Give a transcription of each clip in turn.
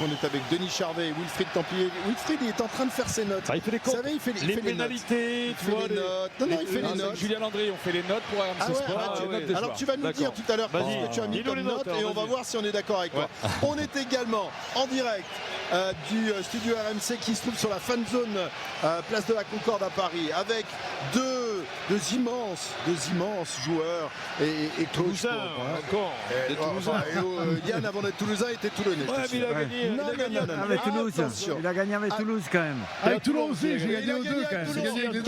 On est avec Denis Charvet et Wilfried Templier. Wilfried il est en train de faire ses notes. Ah, il fait les comptes. Vous savez, il fait les pénalités, il fait les notes. Non, il fait les notes. Julien Landry, on fait les notes pour RMC Sport. Alors tu vas nous dire tout à l'heure ce que tu as mis comme notes et on va voir si on est d'accord avec toi. On est également en direct du studio RMC qui se trouve sur la fan zone place de la Concorde à Paris avec deux immenses joueurs et Toulousain encore. Des Toulousains. Yann avant d'être Toulousain était Toulonnais. Ouais, mais il a gagné. Avec Toulouse. Il a gagné avec Toulouse quand même. Avec Toulouse aussi, j'ai gagné aux deux quand même.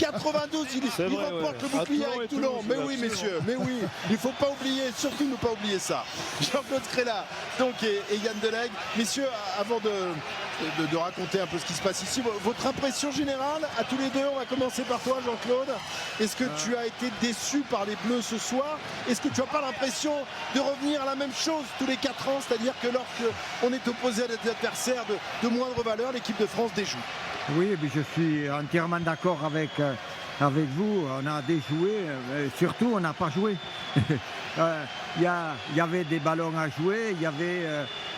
92, il remporte le bouclier avec Toulon. Mais oui, messieurs, mais oui, il ne faut pas oublier, surtout ne pas oublier ça. Jean-Claude Créla donc, et Yann Delegue. Messieurs, avant de raconter un peu ce qui se passe ici, votre impression générale à tous les deux, on va commencer par toi Jean-Claude. Est-ce que tu as été déçu par les Bleus ce soir? Est-ce que tu n'as pas l'impression de revenir à la même chose tous les 4 ans, c'est-à-dire que lorsqu'on est opposé à des adversaires de moindre valeur, l'équipe de France déjoue? Oui, mais je suis entièrement d'accord avec vous. On a déjoué, surtout on n'a pas joué. Il y avait des ballons à jouer, il y avait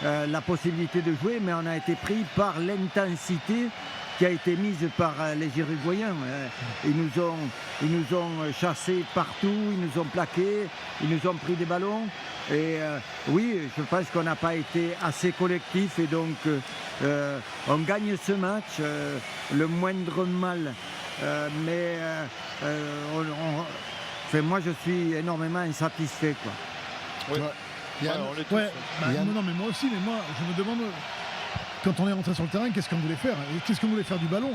la possibilité de jouer, mais on a été pris par l'intensité qui a été mise par les Uruguayens. Ils nous ont chassés partout, ils nous ont plaqués, ils nous ont pris des ballons. Et oui, je pense qu'on n'a pas été assez collectif et donc on gagne ce match, le moindre mal. Moi je suis énormément insatisfait, quoi. Oui. Yann, non mais moi aussi, mais moi je me demande quand on est rentré sur le terrain qu'est-ce qu'on voulait faire et qu'est-ce qu'on voulait faire du ballon.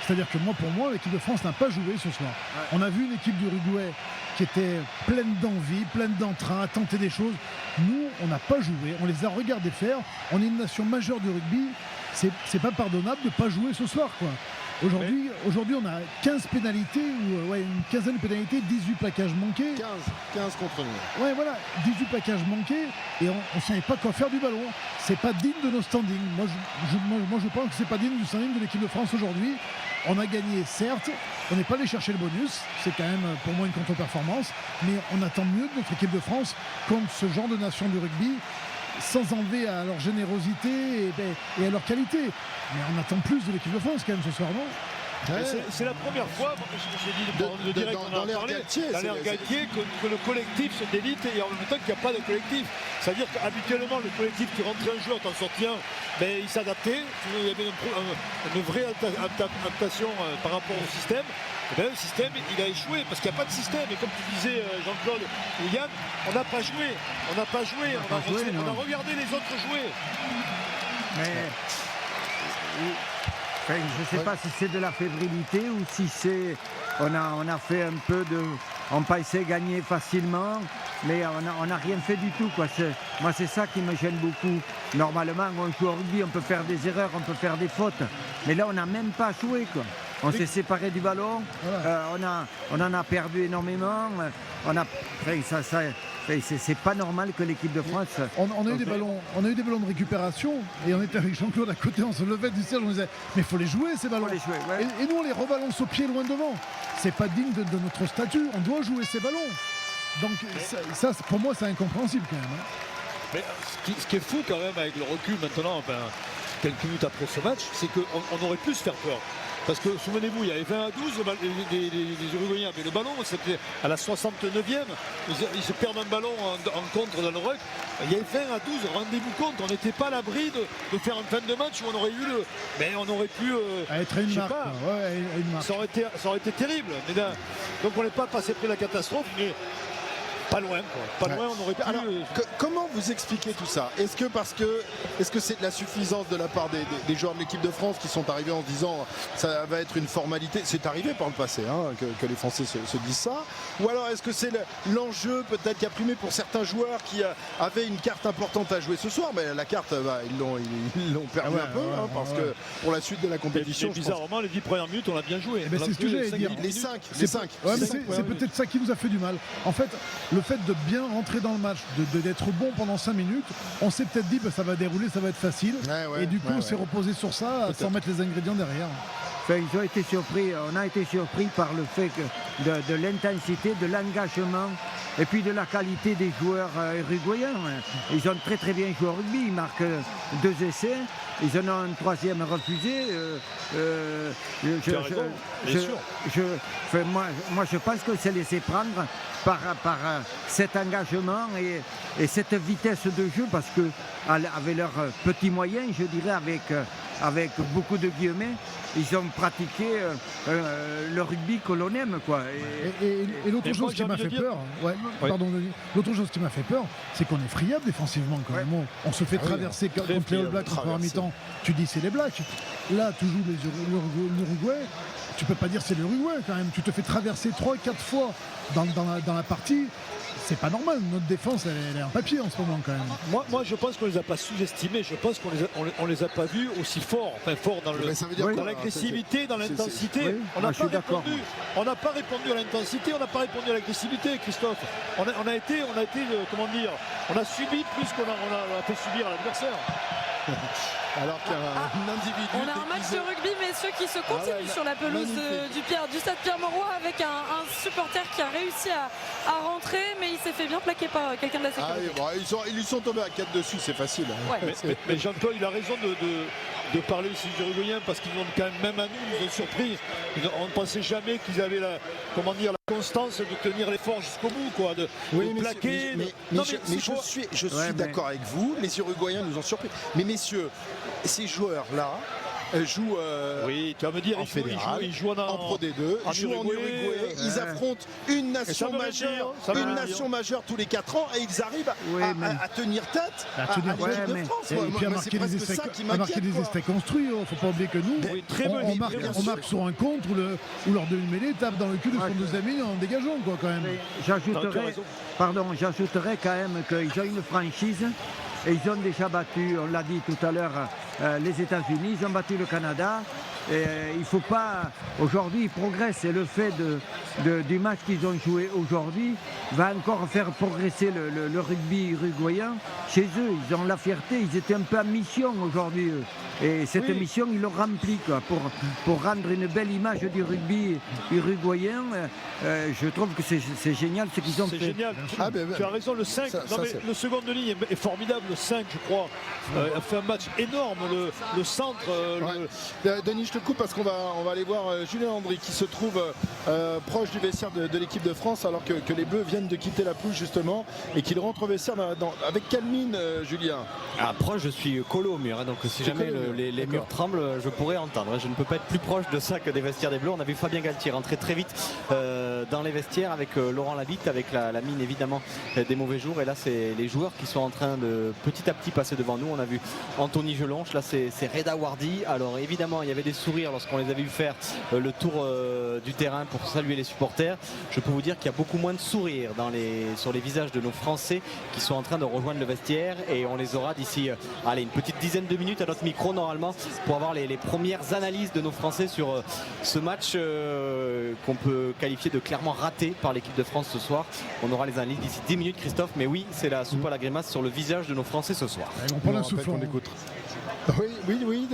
C'est-à-dire que pour moi l'équipe de France n'a pas joué ce soir. On a vu une équipe d'Uruguay qui était pleine d'envie, pleine d'entrain, à tenter des choses. Nous, on n'a pas joué, on les a regardés faire. On est une nation majeure du rugby. C'est pas pardonnable de ne pas jouer ce soir, quoi. Aujourd'hui, on a 15 pénalités, une quinzaine de pénalités, 18 plaquages manqués. 15 contre nous. Ouais, voilà, 18 plaquages manqués et on ne savait pas quoi faire du ballon. C'est pas digne de nos standings. Moi, je pense que c'est pas digne du standing de l'équipe de France aujourd'hui. On a gagné, certes, on n'est pas allé chercher le bonus, c'est quand même pour moi une contre-performance, mais on attend mieux de notre équipe de France contre ce genre de nation du rugby, sans enlever à leur générosité et à leur qualité. Mais on attend plus de l'équipe de France quand même ce soir, non? C'est la première fois, j'ai dit dans l'ère Galtier, que le collectif se délite et en même temps qu'il n'y a pas de collectif. C'est-à-dire qu'habituellement, le collectif qui rentrait un joueur, t'en sortais un, il s'adaptait. Il y avait une vraie adaptation par rapport au système. Le système, il a échoué parce qu'il n'y a pas de système. Et comme tu disais, Jean-Claude ou Yann, on n'a pas joué. On a regardé les autres jouer. Mais je ne sais pas si c'est de la fébrilité ou si c'est... On a fait un peu de... On pensait gagner facilement, mais on n'a rien fait du tout, quoi. Moi, c'est ça qui me gêne beaucoup. Normalement, on joue au rugby, on peut faire des erreurs, on peut faire des fautes. Mais là, on n'a même pas joué, quoi. On s'est séparé du ballon, on en a perdu énormément. C'est pas normal que l'équipe de France... On a eu des ballons de récupération et on était avec Jean-Claude à côté, on se levait du siège, on disait mais il faut les jouer ces ballons. Et nous on les rebalance au pied loin devant. C'est pas digne de notre statut, on doit jouer ces ballons. Donc ça pour moi c'est incompréhensible quand même. Mais ce qui est fou quand même avec le recul maintenant, quelques minutes après ce match, c'est qu'on aurait pu se faire peur. Parce que souvenez-vous, il y avait 20 à 12 des Uruguayens, mais le ballon c'était à la 69e, ils se perdent un ballon en contre dans le ruck. Il y avait 20 à 12, rendez-vous compte, on n'était pas à l'abri de faire une fin de match où on aurait eu mais on aurait pu être une marque. Ça aurait été terrible. Mais là, donc on n'est pas passé près de la catastrophe, mais pas loin, quoi. Pas loin, on aurait pu... Alors, comment vous expliquez tout ça? Est-ce que c'est de la suffisance de la part des joueurs de l'équipe de France qui sont arrivés en se disant ça va être une formalité? C'est arrivé par le passé que les Français se disent ça. Ou alors est-ce que c'est l'enjeu peut-être qui a primé pour certains joueurs qui avaient une carte importante à jouer ce soir? Mais la carte, ils l'ont perdu un peu parce que pour la suite de la compétition... Mais bizarrement, les 10 premières minutes, on a bien joué. C'est ce que j'allais dire. Les 5. C'est peut-être ça qui nous a fait du mal. En fait, le fait de bien rentrer dans le match, d'être bon pendant 5 minutes, on s'est peut-être dit ça va dérouler, ça va être facile. Et du coup, on s'est reposé sur ça sans mettre les ingrédients derrière. ils ont été surpris, on a été surpris par le fait de l'intensité, de l'engagement et puis de la qualité des joueurs uruguayens. Ils ont très bien joué au rugby, ils marquent 2 essais, ils en ont un 3e refusé. Moi je pense que c'est laissé prendre par cet engagement et cette vitesse de jeu, parce que avec leurs petits moyens, je dirais avec beaucoup de guillemets, ils ont pratiqué le rugby que l'on aime, quoi. Et l'autre chose qui m'a fait peur, l'autre chose qui m'a fait peur, c'est qu'on est friable défensivement quand même. On se fait traverser contre les All Blacks en première mi-temps. Tu dis c'est les Blacks. Là, tu joues l'Uruguay. Tu peux pas dire c'est l'Uruguay quand même. Tu te fais traverser 3-4 fois dans la partie. C'est pas normal, notre défense elle est en papier en ce moment quand même. Moi je pense qu'on les a pas sous-estimés, je pense qu'on les a pas vus aussi forts, dans l'agressivité, dans l'intensité. On n'a pas répondu à l'intensité, on n'a pas répondu à l'agressivité, Christophe. On a été comment dire, on a subi plus qu'on a fait subir à l'adversaire. Alors qu'un individu. On a un match de rugby, messieurs, qui se continue sur la pelouse du stade Pierre-Mauroy, avec un supporter qui a réussi à rentrer, mais il s'est fait bien plaquer par quelqu'un de la sécurité. Ils lui sont tombés à 4 dessus, c'est facile. Mais Jean-Paul, il a raison de parler aussi des Uruguayens, parce qu'ils ont quand même à nous, ils nous ont surpris. On ne pensait jamais qu'ils avaient la constance de tenir l'effort jusqu'au bout, de plaquer. Je suis d'accord avec vous, les Uruguayens nous ont surpris. Mais messieurs, ces joueurs-là jouent tu vas me dire, en fédéral, ils jouent en Pro D2, ils jouent en Uruguay, ils affrontent une nation majeure tous les 4 ans et ils arrivent à tenir tête à l'équipe de France. Et puis à marquer des essais construits. Il ne faut pas oublier que nous, on marque sur un contre où leur demi-mêlée tape dans le cul de son deuxième ligne en dégageant quand même. J'ajouterais quand même qu'ils ont une franchise. Et ils ont déjà battu, on l'a dit tout à l'heure, les États-Unis, ils ont battu le Canada. Et il ne faut pas. Aujourd'hui, ils progressent. Et le fait du match qu'ils ont joué aujourd'hui va encore faire progresser le rugby uruguayen chez eux. Ils ont la fierté. Ils étaient un peu en mission aujourd'hui. Et cette mission, ils l'ont remplie pour rendre une belle image du rugby uruguayen. Je trouve que c'est génial ce qu'ils ont fait. C'est génial. Tu as raison, le 5. Le second de ligne est formidable. Le 5, je crois, a fait un match énorme. Le centre. Denis, je te coupe parce qu'on va aller voir Julien Andry qui se trouve proche du vestiaire de l'équipe de France, alors que les Bleus viennent de quitter la pelouse justement et qu'il rentre au vestiaire avec quelle mine, Julien? Proche, je suis collé au mur, donc si jamais les murs tremblent, je pourrais entendre. Je ne peux pas être plus proche de ça que des vestiaires des Bleus. On a vu Fabien Galtier rentrer très vite dans les vestiaires avec Laurent Labitte, avec la mine évidemment des mauvais jours. Et là, c'est les joueurs qui sont en train de petit à petit passer devant nous. On a vu Anthony Gelonche, là c'est Reda Wardi. Alors évidemment, il y avait des sourires lorsqu'on les a vus faire le tour du terrain pour saluer les supporters. Je peux vous dire qu'il y a beaucoup moins de sourires sur les visages de nos Français qui sont en train de rejoindre le vestiaire, et on les aura d'ici une petite dizaine de minutes à notre micro normalement pour avoir les premières analyses de nos Français sur ce match qu'on peut qualifier de clairement raté par l'équipe de France ce soir. On aura les analyses d'ici 10 minutes, Christophe, mais oui, c'est la soupe à la grimace sur le visage de nos Français ce soir. On prend un souffle, on écoute. Oui.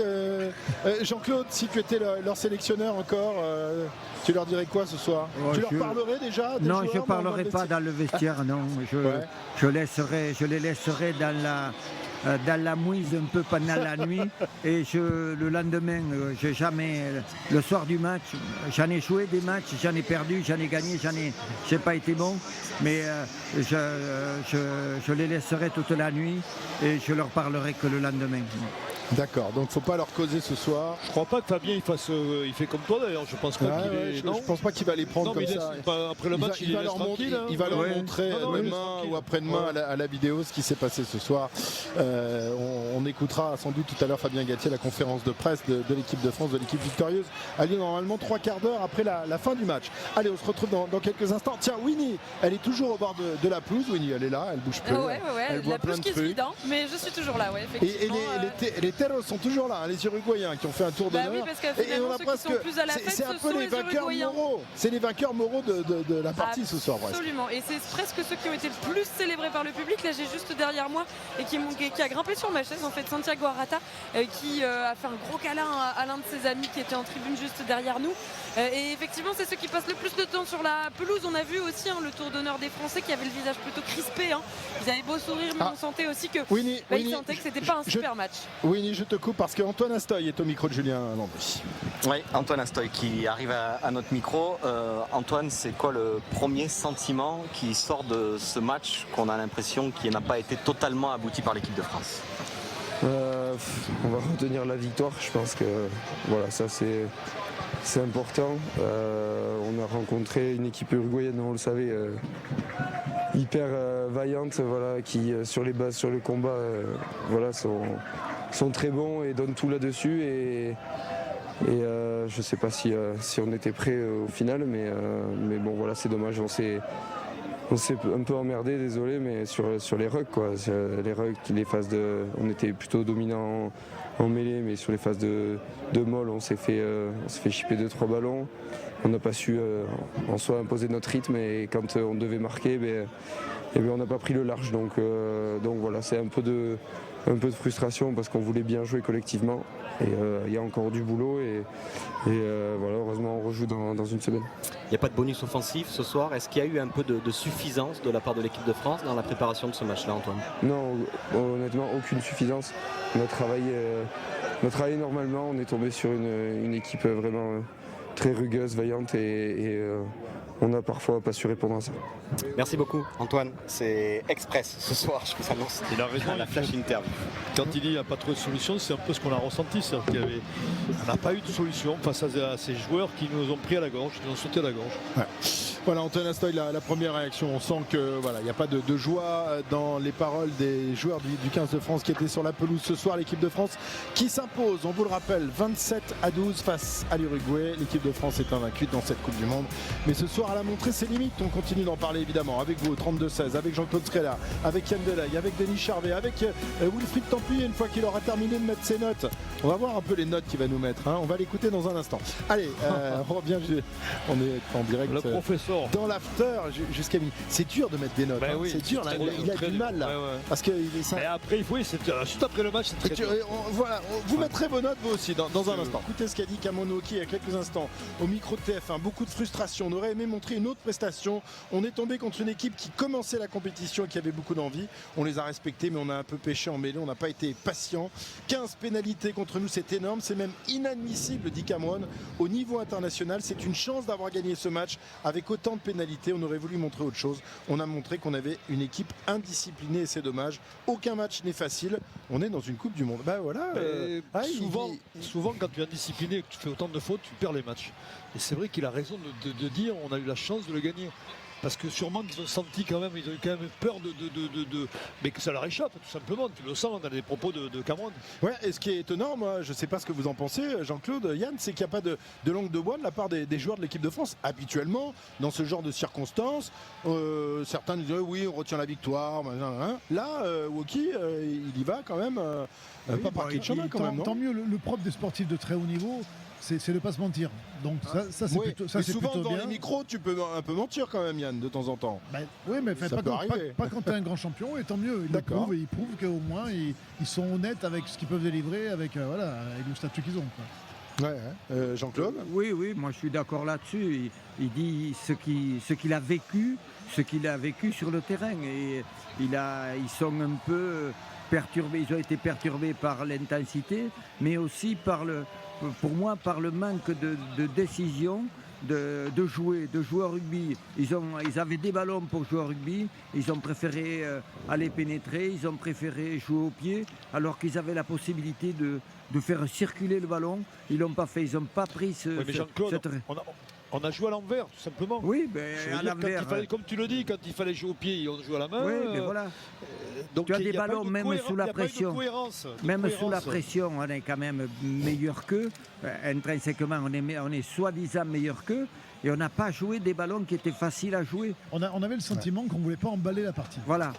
Jean-Claude, si tu étais leur sélectionneur encore, tu leur dirais quoi ce soir? Tu leur parlerais déjà des Non, joueurs, je ne parlerai pas dans le vestiaire, non. Je les laisserai dans la mouise un peu pendant la nuit, et le lendemain, le soir du match, j'en ai joué des matchs, j'en ai perdu, j'en ai gagné, j'ai pas été bon, mais je les laisserai toute la nuit et je leur parlerai que le lendemain. D'accord, donc faut pas leur causer ce soir. Je crois pas que Fabien il fait comme toi d'ailleurs. Je pense pas je pense pas qu'il va les prendre comme ça. Après le match, il va leur montrer demain ou après-demain à la vidéo ce qui s'est passé ce soir. On écoutera sans doute tout à l'heure Fabien Galtier, la conférence de presse de l'équipe de France, de l'équipe victorieuse, a lieu normalement 3/4 d'heure après la fin du match. Allez, on se retrouve dans quelques instants. Tiens, Winnie, elle est toujours au bord de la pelouse. Winnie, elle est là, elle bouge plus. Elle voit plein de trucs. Vide, mais je suis toujours là, effectivement. Et elle était Porteros sont toujours là, les Uruguayens qui ont fait un tour d'honneur. Oui, parce que finalement, ceux qui sont plus à la fête, c'est un ce peu sont les vainqueurs moraux. C'est les vainqueurs moraux de la partie ce soir. Absolument. Et c'est presque ceux qui ont été le plus célébrés par le public. Là, j'ai juste derrière moi et qui a grimpé sur ma chaise, en fait, Santiago Arrata, qui a fait un gros câlin à l'un de ses amis qui était en tribune juste derrière nous. Et effectivement, c'est ceux qui passent le plus de temps sur la pelouse. On a vu aussi le tour d'honneur des Français qui avaient le visage plutôt crispé. Ils avaient beau sourire, mais on sentait aussi que ils sentaient que c'était pas un super match. Winnie, je te coupe parce qu'Antoine Astoy est au micro de Julien Landry. Oui, Antoine Astoy qui arrive à notre micro. Antoine, c'est quoi le premier sentiment qui sort de ce match qu'on a l'impression qu'il n'a pas été totalement abouti par l'équipe de France? On va retenir la victoire. Je pense que voilà, ça c'est important. On a rencontré une équipe uruguayenne, on le savait, hyper vaillante, voilà, qui sur les bases, sur le combat, voilà, sont très bons et donnent tout là-dessus. Et je ne sais pas si on était prêt au final, mais bon, voilà, c'est dommage. On s'est un peu emmerdé, désolé, mais sur les rucks, quoi. Les rucks, on était plutôt dominant en mêlée, mais sur les phases de molle, on s'est fait chipper 2-3 ballons. On n'a pas su en soi imposer notre rythme, et quand on devait marquer, on n'a pas pris le large. Donc voilà, c'est un peu de frustration parce qu'on voulait bien jouer collectivement. Et il y a encore du boulot et voilà, heureusement on rejoue dans une semaine. Il n'y a pas de bonus offensif ce soir. Est-ce qu'il y a eu un peu de suffisance de la part de l'équipe de France dans la préparation de ce match-là, Antoine? Non, honnêtement, aucune suffisance. On a travaillé normalement, on est tombé sur une équipe vraiment très rugueuse, vaillante et on n'a parfois pas su répondre à ça. Merci beaucoup Antoine, c'est Express ce soir, je vous annonce. Il a raison, la flash interview. Quand il dit qu'il n'y a pas trop de solutions, c'est un peu ce qu'on a ressenti. C'est-à-dire qu'on n'a pas eu de solution face à ces joueurs qui nous ont pris à la gorge, qui nous ont sauté à la gorge. Ouais. Voilà, Antoine Astoy, la première réaction. On sent que voilà, il n'y a pas de joie dans les paroles des joueurs du 15 de France qui étaient sur la pelouse ce soir. L'équipe de France qui s'impose, on vous le rappelle, 27-12 face à l'Uruguay. L'équipe de France est invaincue dans cette Coupe du Monde. Mais ce soir, elle a montré ses limites. On continue d'en parler évidemment avec vous, 32-16, avec Jean-Claude Scrella, avec Yann Delahaye, avec Denis Charvet, avec Wilfried Templier, une fois qu'il aura terminé de mettre ses notes. On va voir un peu les notes qu'il va nous mettre. On va l'écouter dans un instant. Allez, on revient. On est en direct. Le professeur. Dans l'after jusqu'à midi. C'est dur de mettre des notes. Oui, c'est dur, là, il a du mal là. Ouais. Parce que et après, juste après le match, c'est très dur. Voilà, vous mettrez vos notes vous aussi dans un instant. Écoutez ce qu'a dit Kamonoki il y a quelques instants au micro de TF1. Beaucoup de frustration. On aurait aimé montrer une autre prestation. On est tombé contre une équipe qui commençait la compétition et qui avait beaucoup d'envie. On les a respectés, mais on a un peu pêché en mêlée. On n'a pas été patient. 15 pénalités contre nous, c'est énorme. C'est même inadmissible, dit Cameron. Au niveau international, c'est une chance d'avoir gagné ce match avec autant de pénalités. On aurait voulu montrer autre chose. On a montré qu'on avait une équipe indisciplinée et c'est dommage. Aucun match n'est facile. On est dans une Coupe du Monde. Voilà. Souvent, quand tu es indiscipliné et que tu fais autant de fautes, tu perds les matchs. Et c'est vrai qu'il a raison de dire on a eu la chance de le gagner. Parce que sûrement qu'ils ont senti quand même, ils ont eu quand même peur mais que ça leur échappe tout simplement. Tu le sens dans les propos de Cameron. Ouais, et ce qui est étonnant, moi, je ne sais pas ce que vous en pensez, Jean-Claude, Yann, c'est qu'il n'y a pas de langue de bois de la part des joueurs de l'équipe de France. Habituellement, dans ce genre de circonstances, certains disent oui, on retient la victoire. Là, Woki, il y va quand même, pas par quel chemin quand même. Tant mieux, le propre des sportifs de très haut niveau, c'est de ne pas se mentir. Donc ça c'est plutôt, ça, c'est souvent plutôt dans bien. les micros, tu peux un peu mentir quand même, Yann, de temps en temps. Oui, mais pas quand tu es un grand champion, et tant mieux. Ils prouvent qu'au moins ils sont honnêtes avec ce qu'ils peuvent délivrer, avec le statut qu'ils ont. Ouais, Jean-Claude. Oui, moi je suis d'accord là-dessus. Il dit ce qu'il a vécu sur le terrain, et ils sont un peu perturbés. Ils ont été perturbés par l'intensité, mais aussi pour moi, par le manque de décision de jouer au rugby. Ils avaient des ballons pour jouer au rugby, ils ont préféré aller pénétrer, ils ont préféré jouer au pied, alors qu'ils avaient la possibilité de faire circuler le ballon. Ils l'ont pas fait, ils n'ont pas pris mais Jean-Claude, on a joué à l'envers, tout simplement. Oui, à l'envers. Comme tu le dis, quand il fallait jouer au pied, on joue à la main. Oui, mais voilà. Donc tu as des ballons, même sous la pression. Même sous la pression, on est quand même meilleur qu'eux. Intrinsèquement, on est soi-disant meilleur qu'eux. Et on n'a pas joué des ballons qui étaient faciles à jouer. On avait le sentiment qu'on ne voulait pas emballer la partie. Voilà.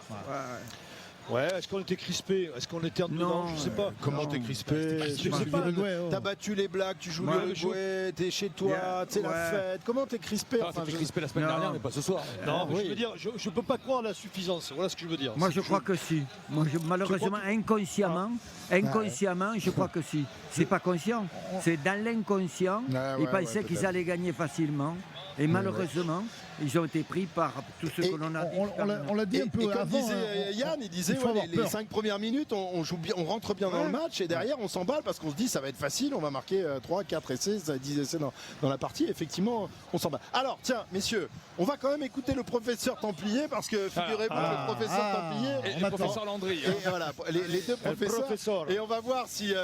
Ouais, est-ce qu'on était crispé? Est-ce qu'on était en dedans? Je sais pas. Comment t'es crispé? Je sais pas. T'as battu les Blacks, tu joues l'Uruguay, t'es chez toi, c'est la fête. Comment t'es crispé? T'es crispé la semaine dernière, mais pas ce soir. Non, mais je veux dire, je peux pas croire à la suffisance. Voilà ce que je veux dire. Moi, je crois que si. Moi, malheureusement, inconsciemment, je crois que si. C'est pas conscient. C'est dans l'inconscient. Ils pensaient qu'ils allaient gagner facilement. Et malheureusement, ils ont été pris par tout ce que l'on a dit. On l'a dit un peu comme avant. disait Yann, il disait les 5 premières minutes, on joue bien, on rentre bien dans le match et derrière on s'emballe parce qu'on se dit ça va être facile, on va marquer 3, 4 essais, 10 essais dans la partie. Effectivement, on s'emballe. Alors tiens, messieurs, on va quand même écouter le professeur Templier parce que figurez-vous que le professeur Templier et le professeur Landry. Et voilà, les deux professeurs. Et on va voir si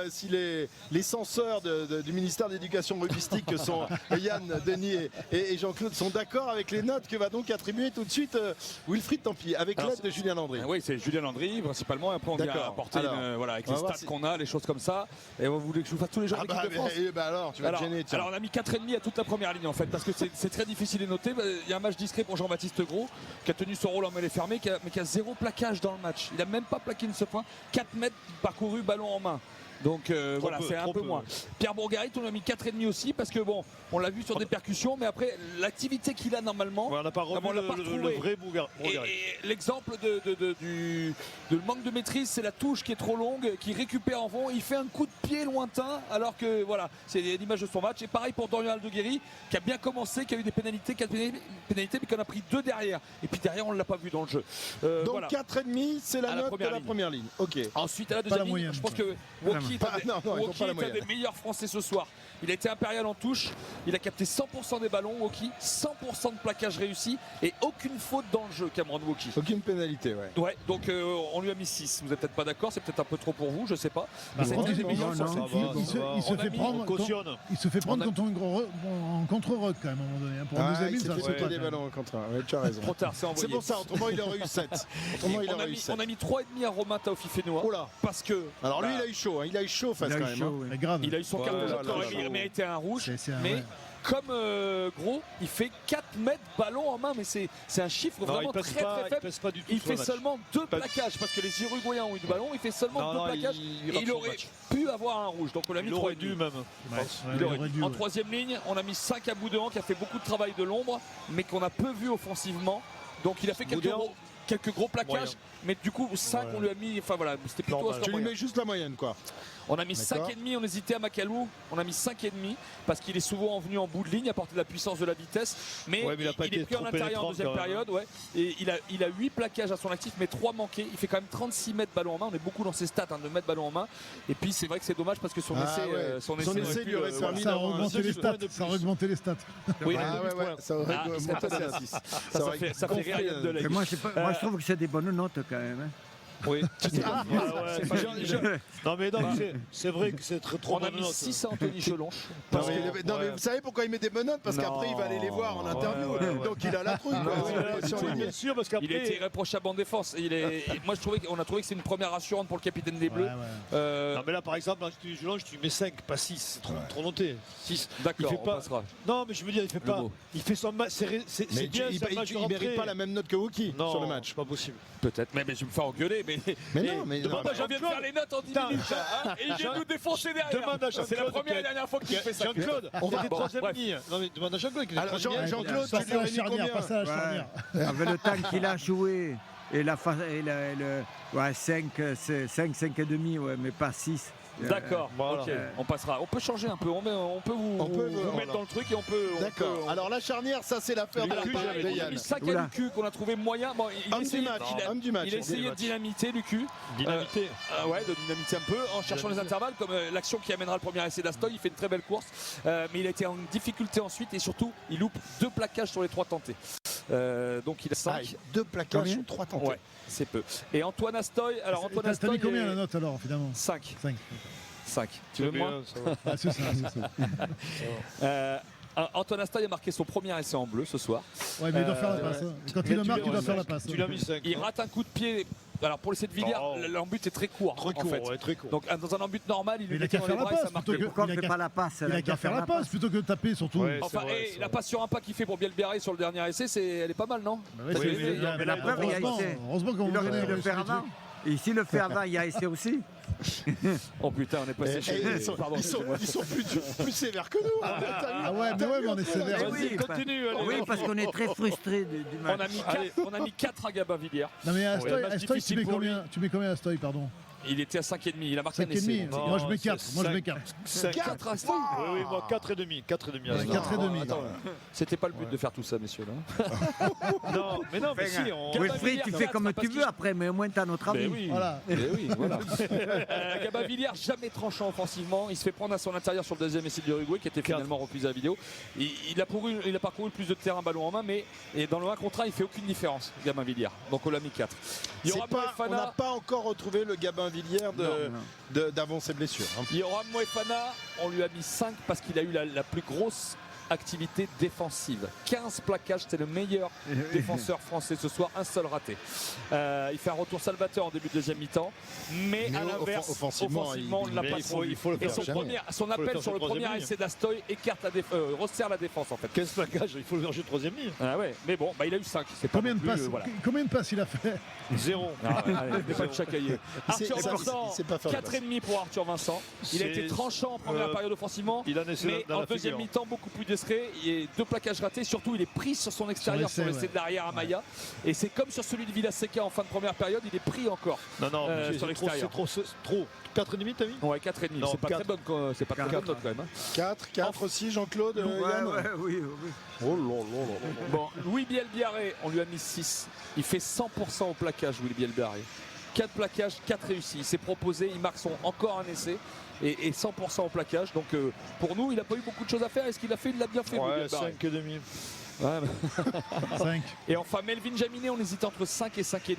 les censeurs du ministère de l'Éducation rugbyistique que sont Yann, Denis et Jean-Claude sont d'accord avec les notes que va donc attribuer tout de suite Wilfried Templier avec l'aide de Julien Landry. Oui, c'est Julien Landry principalement. Et après, on vient apporter avec les stats qu'on a, les choses comme ça. Et vous voulez que je vous fasse tous les jours l'équipe de France? Alors, tu vas te gêner. Alors, on a mis 4,5 à toute la première ligne en fait, parce que c'est très difficile de noter. Il y a un match discret pour Jean-Baptiste Gros, qui a tenu son rôle en mêlée fermée, mais qui a 0 plaquage dans le match. Il n'a même pas plaqué une seule fois. 4 mètres parcourus, ballon en main. Donc voilà, c'est un peu moins. Pierre Bourgarit, on lui a mis 4,5 aussi parce que bon, on l'a vu sur des percussions, mais après l'activité qu'il a normalement, on n'a pas revu le vrai Bourgarit. Et l'exemple du manque de maîtrise, c'est la touche qui est trop longue, qui récupère en fond. Il fait un coup de pied lointain, alors que voilà, c'est l'image de son match. Et pareil pour Dorian Aldeguerri, qui a bien commencé, qui a eu des pénalités, 4 pénalités, mais qui en a pris 2 derrière. Et puis derrière, on ne l'a pas vu dans le jeu. Donc voilà. 4,5, c'est la note de la première ligne. Ok. Ensuite, à la deuxième ligne, je pense que Woki est un des meilleurs Français ce soir. Il a été impérial en touche, il a capté 100% des ballons, Woki, 100% de plaquage réussi et aucune faute dans le jeu, Cameron Woki. Aucune pénalité, ouais. Donc on lui a mis 6. Vous n'êtes peut-être pas d'accord, c'est peut-être un peu trop pour vous, je sais pas. Il se fait prendre quand on en contre-rock quand même à un moment donné. Pour un deuxième, ça fait des ballons en contre. Tu as raison. Trop tard, c'est envoyé. C'est pour ça, autrement il aurait eu 7. On a mis 3,5 à Romain Taofifénois. Parce que. Alors lui, il a eu chaud, il a eu chaud face quand même. Il a eu son carton jaune, il méritait un rouge. Mais comme Gros, il fait 4 mètres ballon en main, mais c'est un chiffre vraiment très faible. Il fait seulement 2 plaquages parce que les Uruguayens ont eu du ballon. Il fait seulement 2 plaquages et il aurait pu avoir un rouge. Donc on l'a mis 3 dû même. En troisième ligne, on a mis 5 à Boudéan qui a fait beaucoup de travail de l'ombre, mais qu'on a peu vu offensivement. Donc il a fait quelques gros plaquages, mais du coup 5 on lui a mis, enfin voilà, c'était plutôt tu lui mets juste la moyenne quoi. On a mis 5,5, on hésitait à Macalou, on a mis 5,5 parce qu'il est souvent venu en bout de ligne, apporter de la puissance, de la vitesse, mais il est pris en intérieur en deuxième période, et il a 8 plaquages à son actif, mais 3 manqués. Il fait quand même 36 mètres ballon en main, on est beaucoup dans ses stats de mettre ballon en main, et puis c'est vrai que c'est dommage parce que son essai lui aurait permis ça a augmenté les stats. Oui, ça aurait passé à 6. Ça fait rire Yann Delegue. Moi je trouve que c'est des bonnes notes quand même. Oui, non mais c'est vrai que c'est trop. On a mis 6 à Anthony Chelonche. Non mais vous savez pourquoi il met des bonnes notes? Parce qu'après il va aller les voir en interview. Donc il a la trouille. Bien sûr, parce qu'après il était irréprochable en défense. Moi on a trouvé que c'est une première rassurante pour le capitaine des Bleus. Non mais là par exemple Anthony Chelonche tu mets 5 pas 6, c'est trop noté. 6. D'accord, on passera. Non mais je veux dire il fait pas. Il fait son match, c'est bien. Il mérite pas la même note que Woki sur le match. Pas possible. Peut-être, mais je vais me faire engueuler. Mais non, je viens de faire les notes en 10 minutes et il vient de nous défoncer derrière. C'est la première et dernière fois qu'il fait ça. Jean-Claude, on était troisième ligne. Non mais demande à Jean-Claude. Jean-Claude, tu lui aurais mis combien? Avec le temps qu'il a joué et le 5 et demi, mais pas 6. D'accord, ok, on passera. On peut changer un peu, on peut vous mettre dans le truc et on peut. D'accord. Alors la charnière, ça c'est l'affaire de Yann. On a mis 5 à Lucu qu'on a trouvé moyen. Bon, homme du match. Il a essayé de dynamiter Lucu. Dynamiter. De dynamiter un peu en cherchant les intervalles, comme l'action qui amènera le premier essai d'Astoy. Il fait une très belle course, mais il a été en difficulté ensuite et surtout il loupe 2 plaquages sur les 3 tentés. Donc il a 5. 2 plaquages sur 3 tentés. Ouais, c'est peu. Et Antoine Astoy. Alors Antoine Astoy. T'as mis combien la note alors finalement? 5. 5. Tu veux moins? C'est ça. Antoine Astoy a marqué son premier essai en bleu ce soir. Ouais, mais il doit faire la passe. Quand il le marque, il doit faire la passe. Tu l'as mis 5. Il rate un coup de pied. Alors pour l'essai de Villiers, l'embut est très court. Très court. Donc dans un embut normal, il a qu'à faire la passe. Pourquoi on ne fait pas la passe? Il a qu'à faire la passe plutôt que de taper surtout. Enfin, la passe sur un pas qu'il fait pour Bielbiarré sur le dernier essai, elle est pas mal, non? Mais la preuve, il a essayé. Heureusement qu'on aurait pu le faire avant. Et s'il le fait avant, il y a essai aussi. Oh putain, on est passé chez ils sont plus sévères que nous. Ah ouais, mais on est sévères. Vas-y, continue. Oui, parce qu'on est très frustrés du match. On a mis 4 à Gabin-Villières. Non mais à Ouais, Stoy, tu mets combien à Stoy, pardon? Il était à 5,5. Il a marqué un 5,5. essai. Moi je mets 4. Moi je mets 4. 4 à Stoy. Oui, moi 4,5. 4,5. 4,5. C'était pas le but de faire tout ça, messieurs. Non, mais si. Wilfried, tu fais comme tu veux après, mais au moins tu as notre avis. Oui. Voilà. Voilà. Gabin-Villières, jamais tranchant offensivement. Il se fait prendre à son intérieur sur le deuxième essai de l'Uruguay qui était finalement refusé à la vidéo. Il a parcouru plus de terrain ballon en main, mais dans le 1 contre 1, il fait aucune différence, Gabin-Villières. Donc on l'a mis 4. On n'a pas encore retrouvé le Gabin-Villières d'avant ses blessures. Yoram Moefana, on lui a mis 5 parce qu'il a eu la plus grosse activité défensive. 15 plaquages, c'est le meilleur défenseur français ce soir, un seul raté. Il fait un retour salvateur en début de deuxième mi-temps, mais à l'inverse, offensivement, il l'a pas trouvé. Il faut le faire. Son appel sur le premier essai d'Astoy resserre la défense en fait. 15 plaquages, il faut le faire jouer troisième ligne. Ah ouais, mais bon, il a eu 5. Combien de passes il a fait? 0. Allez, pas de chacailler. Arthur Vincent, 4,5 pour Arthur Vincent. Il a été tranchant en première période offensivement, mais en deuxième mi-temps beaucoup plus discret. Il y a 2 plaquages ratés, surtout il est pris sur son extérieur sur l'essai de l'arrière à Maya. Et c'est comme sur celui de Villaseca en fin de première période, il est pris encore. Non, sur l'extérieur. C'est trop. 4,5 t'as mis? Ouais, 4,5. C'est pas très bonne note quand même. 4 aussi, Jean-Claude. Oui. Oh là. Bon, Louis Bielbiarré, on lui a mis 6. Il fait 100% au plaquage, Louis Bielbiarré. 4 plaquages, 4 réussis. Il s'est proposé, il marque encore un essai. Et 100% au plaquage. Donc pour nous, il n'a pas eu beaucoup de choses à faire. Est-ce qu'il a fait? Il l'a bien fait. Ouais, 5,5. Ouais, 5. Et enfin, Melvin Jaminet, on hésite entre 5 et 5,5.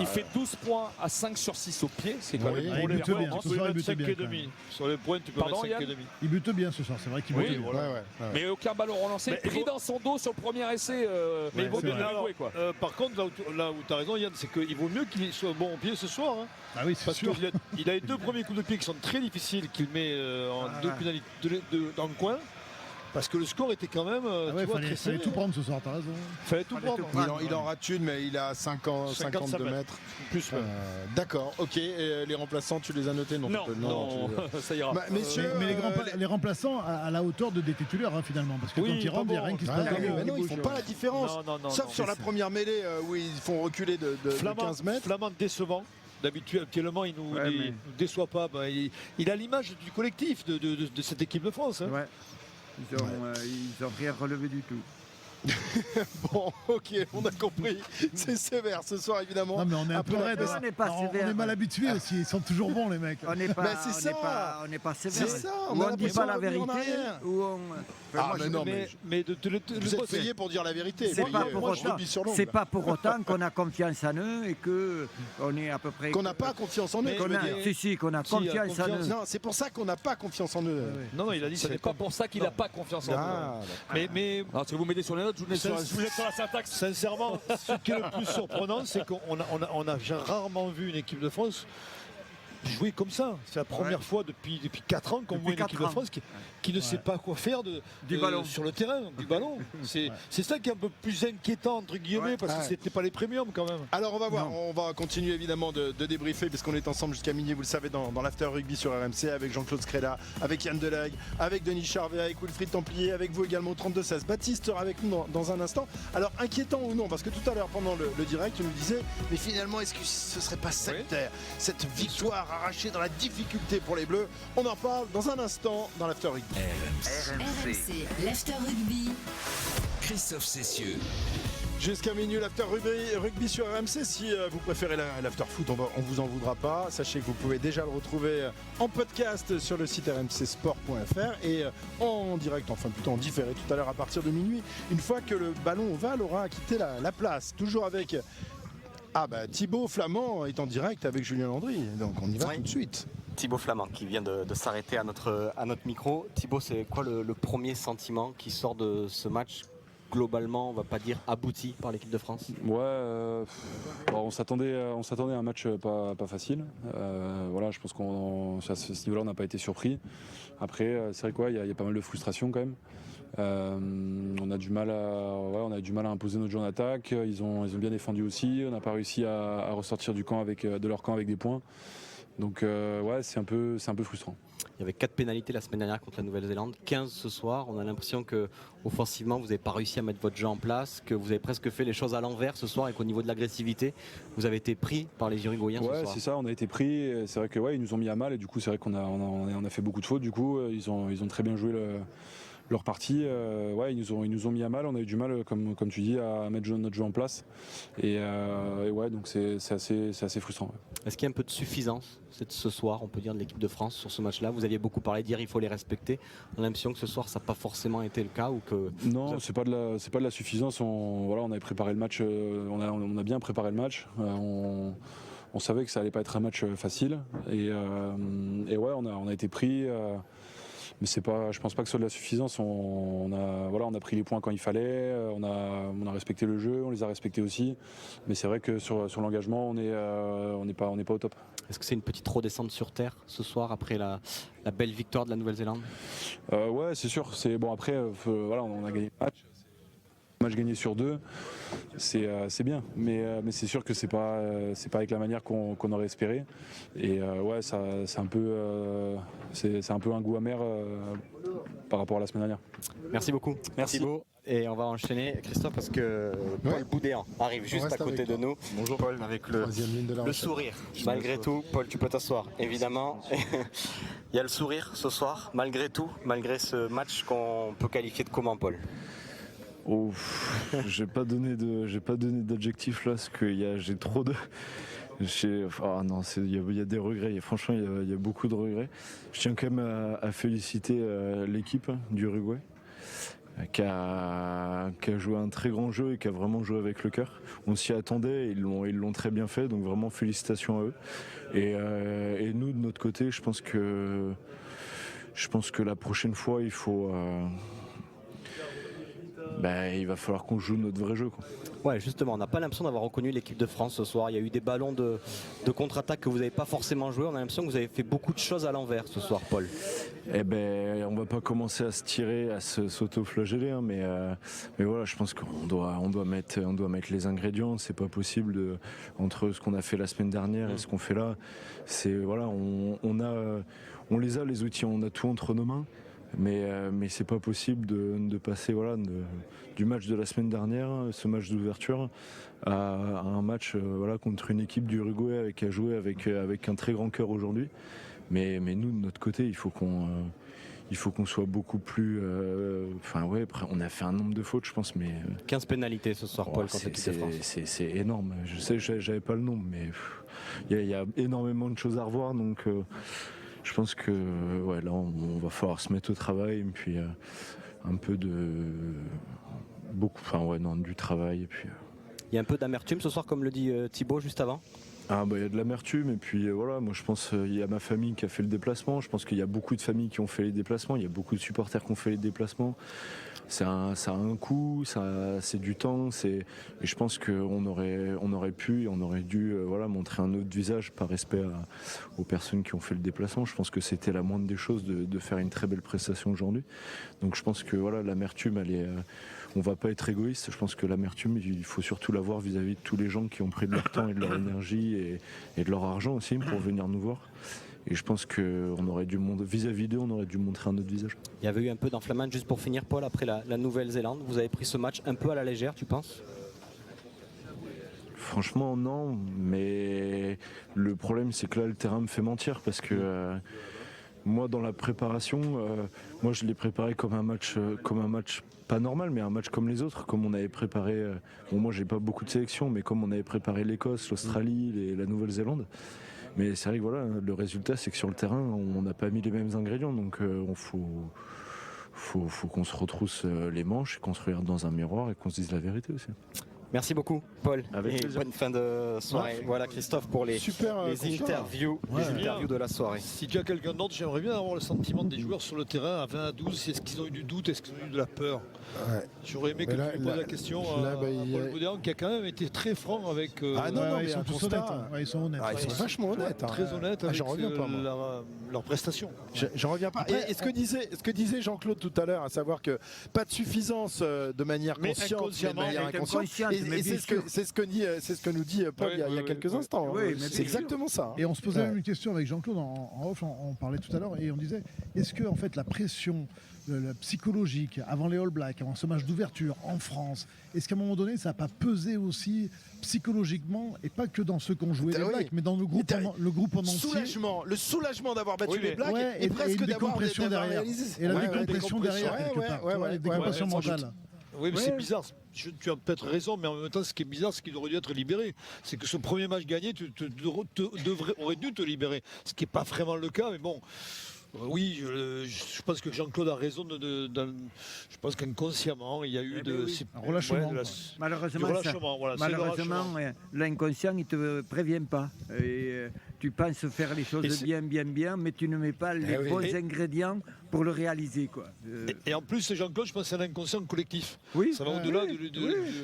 Il fait 12 points à 5 sur 6 au pied. C'est quand même il bute bien. Ce soir, il bute bien. 5,5. Sur les points, tu peux mettre 5,5. Il bute bien ce soir, c'est vrai qu'il bute bien. Voilà. Mais aucun ballon relancé. Pris dans son dos sur le premier essai. Mais il vaut mieux le jouer, quoi. Par contre, là où tu as raison, Yann, c'est qu'il vaut mieux qu'il soit bon au pied ce soir. Ah oui, c'est parce sûr. qu'il a les 2 premiers coups de pied qui sont très difficiles, qu'il met en 2 pénalités dans le coin. Parce que le score était quand même. Il fallait tout prendre ce soir, t'as raison. Fallait tout prendre. Il en rate une, mais il a 52 mètres. Plus. D'accord, ok. Et les remplaçants, tu les as notés? Non, ça ira. Messieurs, mais les remplaçants à la hauteur des titulaires, finalement. Parce que quand ils rentrent, il n'y a rien qui se passe. Mais non, ils ne font pas la différence. Sauf sur la première mêlée où ils font reculer de 15 mètres. Flamand décevant. D'habitude, actuellement, il nous déçoit pas. Il a l'image du collectif de cette équipe de France. Ouais. Ils n'ont rien relevé du tout. Bon, ok, on a compris. C'est sévère ce soir, évidemment. Non, mais on est un peu raide. On n'est pas sévère. On est mal habitués aussi. Ils sont toujours bons, les mecs. On n'est pas sévère. C'est ça. On ne dit pas la vérité. Mais vous êtes payé pour dire la vérité. C'est pas pour autant qu'on a confiance en eux et qu'on est à peu près. Qu'on n'a pas confiance en eux. Qu'on a confiance en eux. Non, c'est pour ça qu'on n'a pas confiance en eux. Non, il a dit ce n'est pas pour ça qu'il n'a pas confiance en eux. Mais si vous mettez sur les notes, vous êtes sur la syntaxe. Sincèrement, ce qui est le plus surprenant, c'est qu'on a rarement vu une équipe de France jouer comme ça. C'est la première fois depuis 4 ans qu'on voit une équipe de France qui ne sait pas quoi faire du ballon sur le terrain, du ballon. C'est ça qui est un peu plus inquiétant entre guillemets parce que c'était pas les premiums quand même. Alors on va voir, on va continuer évidemment de débriefer parce qu'on est ensemble jusqu'à minuit, vous le savez, dans l'After Rugby sur RMC avec Jean-Claude Scrella, avec Yann Delague, avec Denis Charvet, avec Wilfried Templier, avec vous également au 32-16. Baptiste sera avec nous dans un instant. Alors inquiétant ou non, parce que tout à l'heure pendant le direct tu nous disais mais finalement est-ce que ce serait pas sectaire cette victoire arraché dans la difficulté pour les Bleus? On en parle dans un instant dans l'After Rugby. RMC, l'After Rugby. Christophe Cessieux. Jusqu'à minuit, l'After Rugby sur RMC. Si vous préférez l'After Foot, on vous en voudra pas. Sachez que vous pouvez déjà le retrouver en podcast sur le site rmcsport.fr et en direct, enfin plutôt en différé tout à l'heure à partir de minuit, une fois que le ballon ovale aura quitté la place. Toujours avec... Thibaut Flamand est en direct avec Julien Landry, donc on y va tout de suite. Thibaut Flamand qui vient de s'arrêter à notre micro. Thibaut, c'est quoi le premier sentiment qui sort de ce match globalement, on va pas dire abouti par l'équipe de France? Ouais, on s'attendait à un match pas facile. Voilà, je pense qu'à ce niveau-là, on n'a pas été surpris. Après, c'est vrai qu'il y a pas mal de frustration quand même. On a du mal à imposer notre jeu en attaque. Ils ont bien défendu aussi. On n'a pas réussi à ressortir de leur camp avec des points. Donc ouais, c'est un peu frustrant. Il y avait 4 pénalités la semaine dernière contre la Nouvelle-Zélande, 15 ce soir. On a l'impression que offensivement, vous n'avez pas réussi à mettre votre jeu en place, que vous avez presque fait les choses à l'envers ce soir et qu'au niveau de l'agressivité, vous avez été pris par les Uruguayens ce soir. Ouais, c'est ça, on a été pris. C'est vrai que ils nous ont mis à mal et du coup, c'est vrai qu'on a fait beaucoup de fautes. Du coup, ils ont très bien joué leur partie. Ouais, ils nous ont mis à mal. On a eu du mal, comme tu dis, à mettre notre jeu en place. Et ouais, donc c'est assez frustrant. Ouais. Est-ce qu'il y a un peu de suffisance ce soir, on peut dire, de l'équipe de France sur ce match-là? Vous aviez beaucoup parlé d'hier, il faut les respecter. On a l'impression que ce soir, ça n'a pas forcément été le cas ou que... Non, c'est pas de la suffisance. On avait préparé le match. On a bien préparé le match. On savait que ça allait pas être un match facile. Et ouais, on a été pris. Mais je pense pas que ce soit de la suffisance. On a pris les points quand il fallait. On a respecté le jeu, on les a respectés aussi. Mais c'est vrai que sur l'engagement, on n'est pas au top. Est-ce que c'est une petite redescente sur terre ce soir après la belle victoire de la Nouvelle-Zélande? Ouais, c'est sûr. Bon après, on a gagné le match. Match gagné sur 2, c'est bien, mais c'est sûr que c'est pas avec la manière qu'on aurait espéré. Et ouais, c'est un peu un goût amer par rapport à la semaine dernière. Merci beaucoup. Merci. Et on va enchaîner, Christophe, parce que Paul Boudéan arrive juste à côté de nous. Bonjour Paul, avec le sourire. Malgré tout, Paul, tu peux t'asseoir, évidemment. Il y a le sourire ce soir, malgré tout, malgré ce match qu'on peut qualifier de comment, Paul? Oh, j'ai pas donné d'adjectif là, parce que j'ai trop de... non, il y a des regrets, franchement il y a beaucoup de regrets. Je tiens quand même à féliciter l'équipe du Uruguay qui a joué un très grand jeu et qui a vraiment joué avec le cœur. On s'y attendait, ils l'ont très bien fait, donc vraiment félicitations à eux. Et nous de notre côté, je pense que la prochaine fois il faut... il va falloir qu'on joue notre vrai jeu, quoi. Ouais, justement, on n'a pas l'impression d'avoir reconnu l'équipe de France ce soir. Il y a eu des ballons de contre-attaque que vous n'avez pas forcément joué. On a l'impression que vous avez fait beaucoup de choses à l'envers ce soir, Paul. On va pas commencer à se tirer, à s'auto-flageller, hein, mais voilà, je pense qu'on doit mettre les ingrédients. C'est pas possible entre ce qu'on a fait la semaine dernière et ce qu'on fait là. On les a les outils, on a tout entre nos mains. Mais c'est pas possible de passer du match de la semaine dernière, ce match d'ouverture, à un match contre une équipe du Uruguay qui a joué avec un très grand cœur aujourd'hui. Mais nous, de notre côté, il faut qu'on soit beaucoup plus... on a fait un nombre de fautes, je pense, mais... 15 pénalités ce soir, Paul, contre l'équipe de France. C'est énorme. Je sais, j'avais pas le nombre, mais il y a énormément de choses à revoir, donc... Je pense que là on va falloir se mettre au travail et puis un peu du travail et puis. Il y a un peu d'amertume ce soir, comme le dit Thibaut juste avant. Il y a de l'amertume et puis moi je pense il y a ma famille qui a fait le déplacement. Je pense qu'il y a beaucoup de familles qui ont fait les déplacements. Il y a beaucoup de supporters qui ont fait les déplacements. Ça a un coût, c'est du temps. Et je pense qu'on aurait pu et on aurait dû montrer un autre visage par respect aux personnes qui ont fait le déplacement. Je pense que c'était la moindre des choses de faire une très belle prestation aujourd'hui. Donc je pense que l'amertume, on va pas être égoïste. Je pense que l'amertume, il faut surtout l'avoir vis-à-vis de tous les gens qui ont pris de leur temps et de leur énergie et de leur argent aussi pour venir nous voir. Et je pense qu'on aurait dû vis-à-vis d'eux, on aurait dû montrer un autre visage. Il y avait eu un peu d'enflammade juste pour finir, Paul, après la Nouvelle-Zélande. Vous avez pris ce match un peu à la légère, tu penses? Franchement, non. Mais le problème, c'est que là, le terrain me fait mentir parce que moi, dans la préparation, je l'ai préparé comme un match pas normal, mais un match comme les autres, comme on avait préparé. Moi, j'ai pas beaucoup de sélections, mais comme on avait préparé l'Écosse, l'Australie, la Nouvelle-Zélande. Mais c'est vrai que le résultat, c'est que sur le terrain, on n'a pas mis les mêmes ingrédients, donc il faut qu'on se retrousse les manches, qu'on se regarde dans un miroir et qu'on se dise la vérité aussi. Merci beaucoup, Paul. Avec et plaisir. bonne fin de soirée. Ouais. Voilà, Christophe, pour les interviews, de la soirée. Si tu as quelqu'un d'autre, j'aimerais bien avoir le sentiment des joueurs sur le terrain à 20 à 12. Est-ce qu'ils ont eu du doute? Est-ce qu'ils ont eu de la peur? J'aurais aimé que tu me poses la question à Paul Boudéan, qui a quand même été très franc avec. Ils sont tous honnêtes. Ils sont honnêtes. Ils sont vachement honnêtes. Très honnêtes avec leurs prestations. J'en reviens pas. Et ce que disait Jean-Claude tout à l'heure, à savoir que pas de suffisance de manière consciente, mais de manière inconsciente. Et c'est ce que nous dit Paul il y a quelques instants. C'est exactement ça. Et on se posait même une question avec Jean-Claude en off, on parlait tout à l'heure, et on disait, est-ce que en fait la pression psychologique avant les All Blacks, avant ce match d'ouverture en France, est-ce qu'à un moment donné ça n'a pas pesé aussi psychologiquement, et pas que dans ceux qui ont joué les Blacks, mais dans le groupe en entier? Le soulagement d'avoir battu les Blacks et presque d'avoir réalisé. Et la décompression derrière, quelque part. La décompression mentale. Oui, mais c'est bizarre. Tu as peut-être raison, mais en même temps, ce qui est bizarre, c'est qu'il aurait dû être libéré. C'est que ce premier match gagné, tu aurais dû te libérer. Ce qui n'est pas vraiment le cas, mais bon. Oui, je pense que Jean-Claude a raison. Je pense qu'inconsciemment, il y a eu un relâchement. Malheureusement, l'inconscient, il ne te prévient pas. Et, tu penses faire les choses bien, mais tu ne mets pas les bons ingrédients pour le réaliser. Quoi. Et en plus, Jean-Claude, je pense que c'est un inconscient collectif. Oui. Ça va au-delà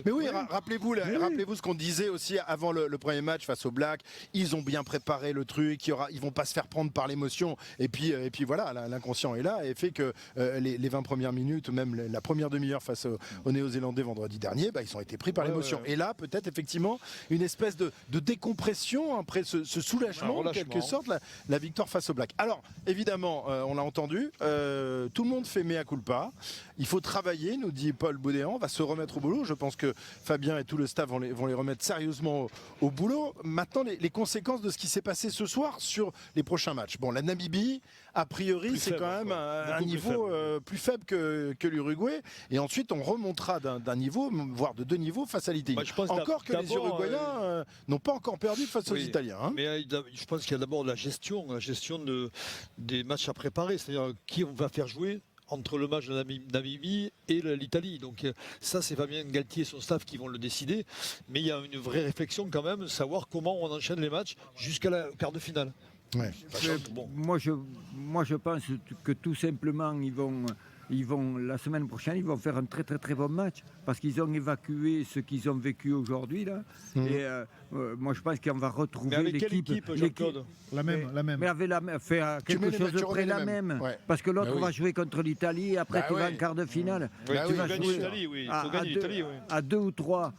Mais oui, rappelez-vous ce qu'on disait aussi avant le premier match face aux Blacks. Ils ont bien préparé le truc, ils vont pas se faire prendre par l'émotion. Et puis voilà, l'inconscient est là et fait que les 20 premières minutes, ou même la première demi-heure face aux Néo-Zélandais vendredi dernier, ils ont été pris par l'émotion. Et là, peut-être effectivement une espèce de décompression après ce soulagement, en quelque sorte, la victoire face aux Blacks. Alors, évidemment, on l'a entendu, tout le monde fait mea culpa. Il faut travailler, nous dit Paul Boudéan, on va se remettre au boulot. Je pense que Fabien et tout le staff vont les remettre sérieusement au boulot. Maintenant, les conséquences de ce qui s'est passé ce soir sur les prochains matchs. Bon, la Namibie, a priori, c'est quand même un niveau plus faible que l'Uruguay. Et ensuite, on remontera d'un niveau, voire de 2 niveaux face à l'Italie. Encore que les Uruguayens n'ont pas encore perdu face aux Italiens. Hein. Mais je pense qu'il y a d'abord la gestion des matchs à préparer. C'est-à-dire qui on va faire jouer entre le match de Namibie et l'Italie. Donc ça, c'est Fabien Galtier et son staff qui vont le décider. Mais il y a une vraie réflexion quand même, savoir comment on enchaîne les matchs jusqu'à la quart de finale. Ouais. Moi, je pense que tout simplement, ils vont la semaine prochaine, ils vont faire un très très très bon match parce qu'ils ont évacué ce qu'ils ont vécu aujourd'hui là. Et moi, je pense qu'on va retrouver l'équipe. La même. Mais avec quelque chose de près la même. Ouais. Parce que l'autre va jouer contre l'Italie. Et après, tu vas en quart de finale. Tu vas jouer l'Italie. À 2 ou 3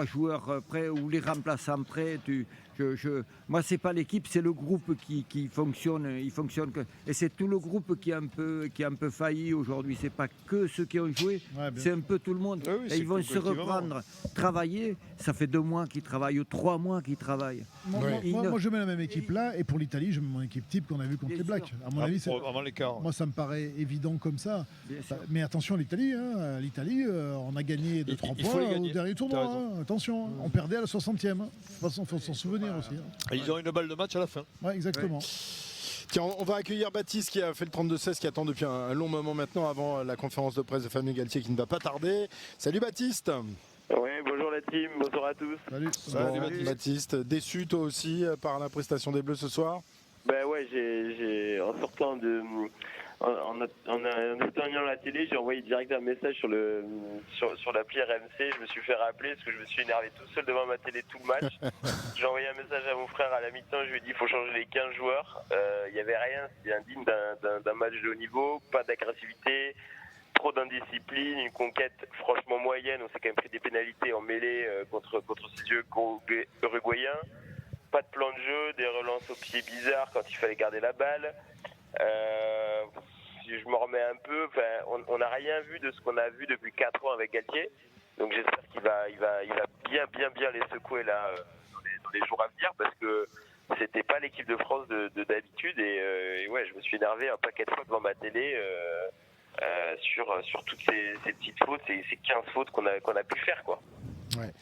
joueurs près ou les remplaçants près. Moi, c'est pas l'équipe, c'est le groupe qui fonctionne. Il fonctionne et c'est tout le groupe qui a un peu failli aujourd'hui. C'est pas que ceux qui ont joué, c'est un peu tout le monde. Et ils vont se reprendre, travailler. Ça fait 2 mois qu'ils travaillent ou 3 mois qu'ils travaillent. Moi, je mets la même équipe là, et pour l'Italie, je mets mon équipe type qu'on a vu contre les Blacks. À mon avis, moi, ça me paraît évident comme ça. Mais attention, l'Italie, on a gagné 2-3 points au dernier tournoi. Attention, on perdait à la 60e. De toute façon, il faut s'en souvenir aussi. Et ils ont une balle de match à la fin. Ouais, exactement. Tiens, on va accueillir Baptiste qui a fait le 32-16, qui attend depuis un long moment maintenant avant la conférence de presse de Fabien Galtier qui ne va pas tarder. Salut Baptiste. Oui, bonjour la team, bonjour à tous. Salut Baptiste. Déçu toi aussi par la prestation des Bleus ce soir? Ben ouais, j'ai en sortant en éteignant la télé, j'ai envoyé direct un message sur l'appli RMC. Je me suis fait rappeler parce que je me suis énervé tout seul devant ma télé tout le match. J'ai envoyé un message à mon frère à la mi-temps. Je lui ai dit il faut changer les 15 joueurs. Il n'y avait rien, c'était indigne d'un match de haut niveau, pas d'agressivité, trop d'indiscipline, une conquête franchement moyenne. On s'est quand même pris des pénalités en mêlée contre ces yeux uruguayens. Pas de plan de jeu, des relances au pied bizarres quand il fallait garder la balle. Je me remets un peu, on n'a rien vu de ce qu'on a vu depuis 4 ans avec Galtier, donc j'espère qu'il va bien les secouer là dans les jours à venir, parce que c'était pas l'équipe de France de d'habitude, et ouais, je me suis énervé un paquet de fois devant ma télé sur toutes ces petites fautes, ces 15 fautes qu'on a pu faire, quoi. Ouais.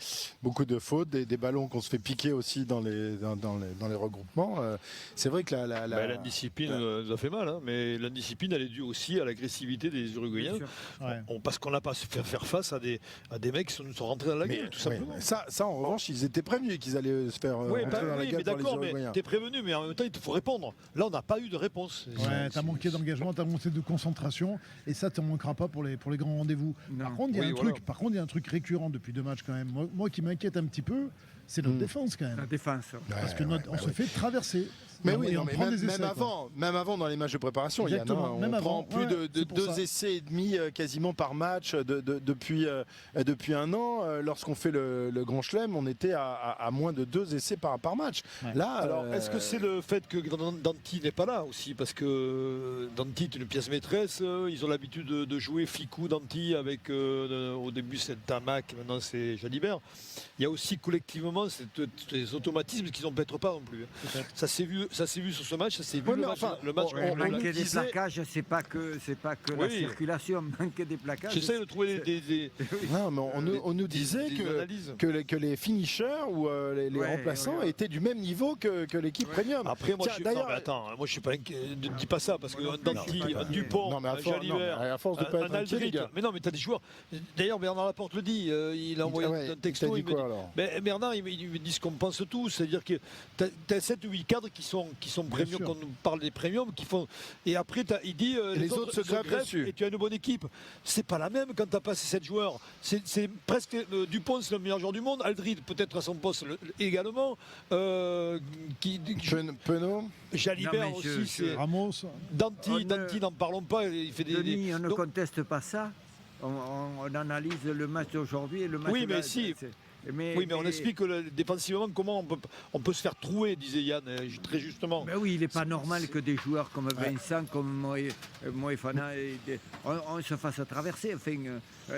Beaucoup de fautes, des ballons qu'on se fait piquer aussi dans les regroupements. C'est vrai que l'indiscipline nous a fait mal, hein, mais l'indiscipline elle est due aussi à l'agressivité des Uruguayens. Parce qu'on n'a pas su faire face à des mecs qui sont rentrés dans la gueule, tout simplement. Ça, en revanche, ils étaient prévenus qu'ils allaient se faire rentrer dans la gueule par les Uruguayens. Mais t'es prévenu, mais en même temps, il faut répondre. Là, on n'a pas eu de réponse. Ouais, t'as manqué d'engagement, t'as manqué de concentration, et ça, t'en manquera pas pour les grands rendez-vous. Par contre, il y a un truc récurrent depuis 2 matchs quand même. Moi qui m'inquiète un petit peu, c'est notre défense quand même. La défense. Parce que on se fait traverser. Mais oui, même avant dans les matchs de préparation, on prend plus de 2 essais et demi quasiment par match depuis 1 an. Lorsqu'on fait le Grand Chelem, on était à moins de 2 essais par match. Ouais. Là, alors est-ce que c'est le fait que Danti n'est pas là aussi, parce que Danti est une pièce maîtresse, ils ont l'habitude de jouer Ficou Danti avec au début c'est Tamac, maintenant c'est Jalibert. Il y a aussi collectivement ces automatismes qu'ils n'empêtrent pas non plus. Ça s'est vu sur ce match, ça s'est vu le match. Manquer des plaquages, c'est pas que la circulation, manquer des plaquages. J'essaie de trouver des... Non, mais on nous disait que les finishers ou les remplaçants étaient du même niveau que l'équipe premium. Après, moi, moi je suis pas inquiet. Ne dis pas ça, parce que Danti, un Dupont, un Jalibert, un Aldrit. Mais non, mais t'as des joueurs. D'ailleurs, Bernard Laporte le dit, il a envoyé un texto. Bernard, il me dit ce qu'on pense tous, c'est-à-dire que t'as 7 ou 8 cadres qui sont premium, quand on parle des premiums, qui font. Et après, il dit les autres se greffent et tu as une bonne équipe. C'est pas la même quand tu as passé 7 joueurs. C'est presque Dupont, c'est le meilleur joueur du monde. Aldrid, peut-être à son poste également. Penaud. Jalibert aussi. C'est Ramos. Danti, n'en parlons pas. Il fait Denis, on ne conteste pas ça. On analyse le match d'aujourd'hui et le match. Oui, mais si. Mais on explique que défensivement comment on peut se faire trouer, disait Yann, très justement. Mais oui, il n'est pas normal que des joueurs comme Vincent, comme Moefana, on se fasse traverser. Enfin,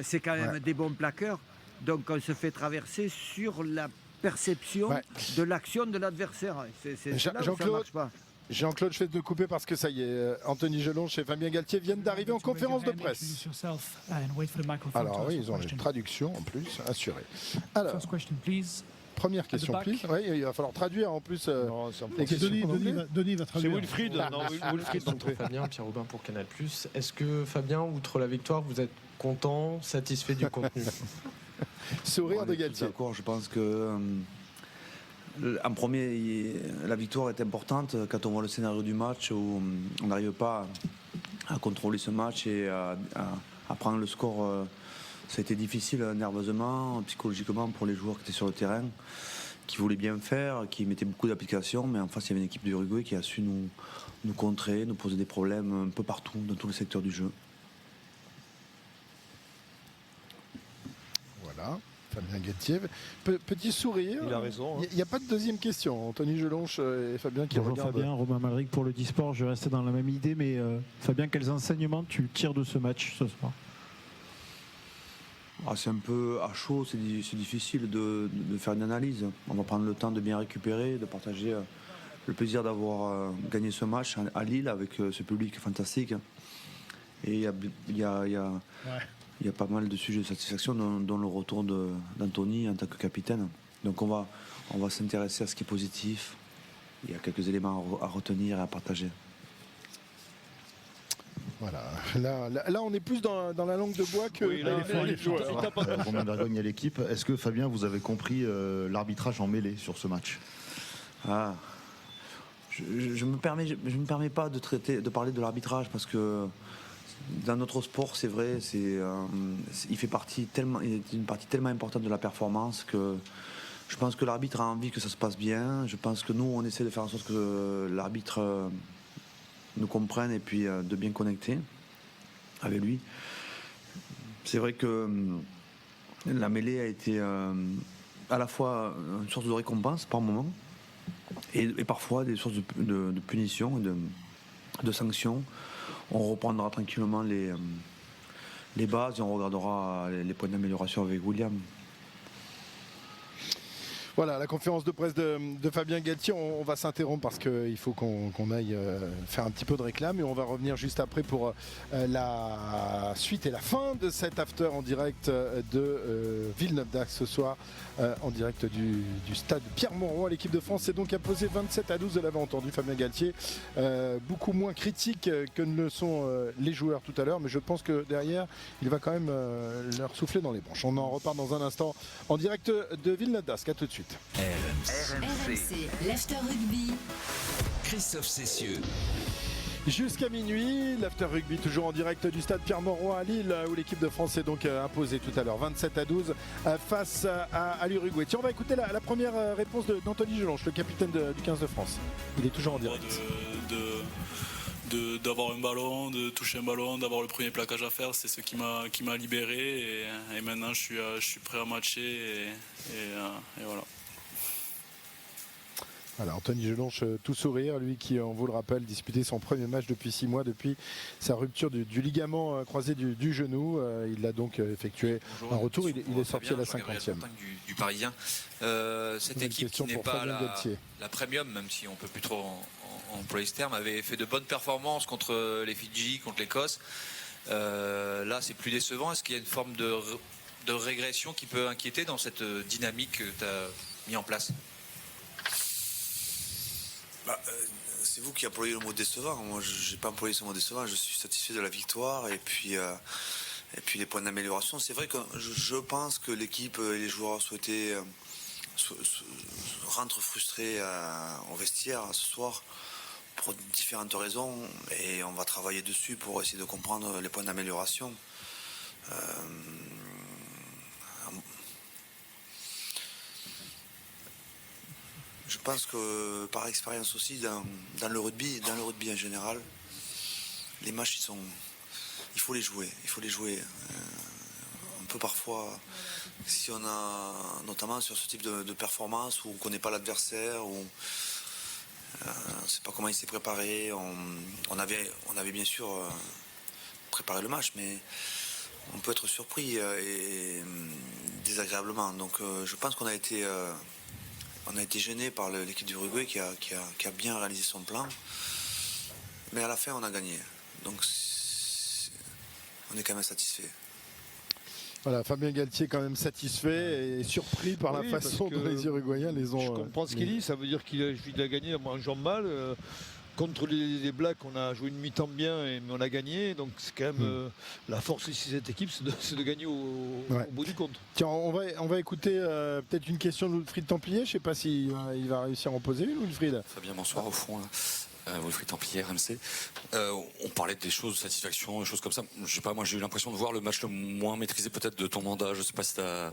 c'est quand même des bons plaqueurs. Donc on se fait traverser sur la perception de l'action de l'adversaire. C'est là où ça ne marche pas. Jean-Claude, je vais te couper parce que ça y est, Anthony Gelonche et Fabien Galtier viennent d'arriver en conférence de presse. Alors oui, ils ont une traduction en plus assurée. Alors, première question, please. Oui, il va falloir traduire en plus les questions. Denis va traduire. C'est Wilfried. Wilfried Fabien, Pierre Robin pour Canal+. Est-ce que Fabien, outre la victoire, vous êtes content, satisfait du contenu? Sourire de Galtier. D'accord, je pense que... En premier, la victoire est importante quand on voit le scénario du match où on n'arrive pas à contrôler ce match et à prendre le score. Ça a été difficile nerveusement, psychologiquement pour les joueurs qui étaient sur le terrain, qui voulaient bien faire, qui mettaient beaucoup d'applications, mais en face il y avait une équipe de Uruguay qui a su nous contrer, nous poser des problèmes un peu partout, dans tous les secteurs du jeu. Voilà. Fabien Galtier, petit sourire. Il a raison. Il n'y a pas de deuxième question. Anthony Gelonche et Fabien qui regardent. Fabien, Romain Malric pour le Disport. Je restais dans la même idée, mais Fabien, quels enseignements tu tires de ce match ce soir? C'est un peu à chaud, c'est difficile de faire une analyse. On va prendre le temps de bien récupérer, de partager le plaisir d'avoir gagné ce match à Lille avec ce public fantastique. Et il y a pas mal de sujets de satisfaction, dont le retour d'Anthony en tant que capitaine. Donc on va s'intéresser à ce qui est positif. Il y a quelques éléments à retenir et à partager. Voilà. Là, on est plus dans la langue de bois que les joueurs. Romain Bergogne à l'équipe. Est-ce que Fabien, vous avez compris l'arbitrage en mêlée sur ce match? Je me permets pas de parler de l'arbitrage parce que dans notre sport, c'est vrai, il fait une partie tellement importante de la performance que je pense que l'arbitre a envie que ça se passe bien. Je pense que nous, on essaie de faire en sorte que l'arbitre nous comprenne et puis de bien connecter avec lui. C'est vrai que la mêlée a été à la fois une source de récompense par moment et parfois des sources de punition et de sanctions. On reprendra tranquillement les bases et on regardera les points d'amélioration avec William. Voilà, la conférence de presse de Fabien Galtier. On va s'interrompre parce qu'il faut qu'on aille faire un petit peu de réclame et on va revenir juste après pour la suite et la fin de cet after en direct de Villeneuve-d'Ascq ce soir en direct du stade Pierre-Mauroy. L'équipe de France s'est donc imposée 27-12, vous l'avez entendu Fabien Galtier, beaucoup moins critique que ne le sont les joueurs tout à l'heure, mais je pense que derrière il va quand même leur souffler dans les branches. On en repart dans un instant en direct de Villeneuve-d'Ascq. À tout de suite. RMC, l'After Rugby. Christophe Cessieux. Jusqu'à minuit, l'After Rugby toujours en direct du stade Pierre-Mauroy à Lille où l'équipe de France s'est donc imposée tout à l'heure 27-12 face à l'Uruguay. Tiens, on va écouter la première réponse d'Anthony Gelonche, le capitaine du 15 de France. Il est toujours en direct. D'avoir un ballon, de toucher un ballon, d'avoir le premier plaquage à faire, c'est ce qui m'a libéré et maintenant je suis prêt à matcher et voilà. Voilà, Anthony Gelonche tout sourire, lui qui, on vous le rappelle, disputait son premier match depuis 6 mois, depuis sa rupture du ligament croisé du genou. Il a donc effectué un retour, il est sorti à la 50e. Du Parisien. Cette équipe qui n'est pas la premium, même si on ne peut plus trop employer ce terme, avait fait de bonnes performances contre les Fidji, contre l'Écosse. Là, c'est plus décevant. Est-ce qu'il y a une forme de régression qui peut inquiéter dans cette dynamique que tu as mis en place ? C'est vous qui employez le mot décevant. Moi, je n'ai pas employé ce mot décevant. Je suis satisfait de la victoire et puis les points d'amélioration. C'est vrai que je pense que l'équipe et les joueurs souhaitaient rentrent frustrés au vestiaire ce soir pour différentes raisons et on va travailler dessus pour essayer de comprendre les points d'amélioration. Je pense que par expérience aussi dans le rugby en général, les matchs il faut les jouer. On peut parfois, si on a notamment sur ce type de performance où on ne connaît pas l'adversaire, où on ne sait pas comment il s'est préparé, on avait bien sûr préparé le match, mais on peut être surpris et désagréablement. Donc je pense qu'on a été gêné par l'équipe du Uruguay qui a bien réalisé son plan. Mais à la fin, on a gagné. Donc, on est quand même satisfait. Voilà, Fabien Galtier quand même satisfait et surpris par la façon dont les Uruguayens les ont... Je comprends ce qu'il dit, ça veut dire qu'il a gagné en jouant mal. Contre les Blacks, on a joué une mi-temps bien, mais on a gagné. Donc c'est quand même la force ici de cette équipe, c'est de gagner au bout du compte. Tiens, on va écouter peut-être une question de Wilfried Templier. Je ne sais pas s'il va réussir à en poser une, Wilfried. Fabien, bonsoir au fond. Wilfried Templier, RMC. On parlait des choses, satisfaction, des choses comme ça. Je sais pas, moi j'ai eu l'impression de voir le match le moins maîtrisé peut-être de ton mandat. Je ne sais pas si tu as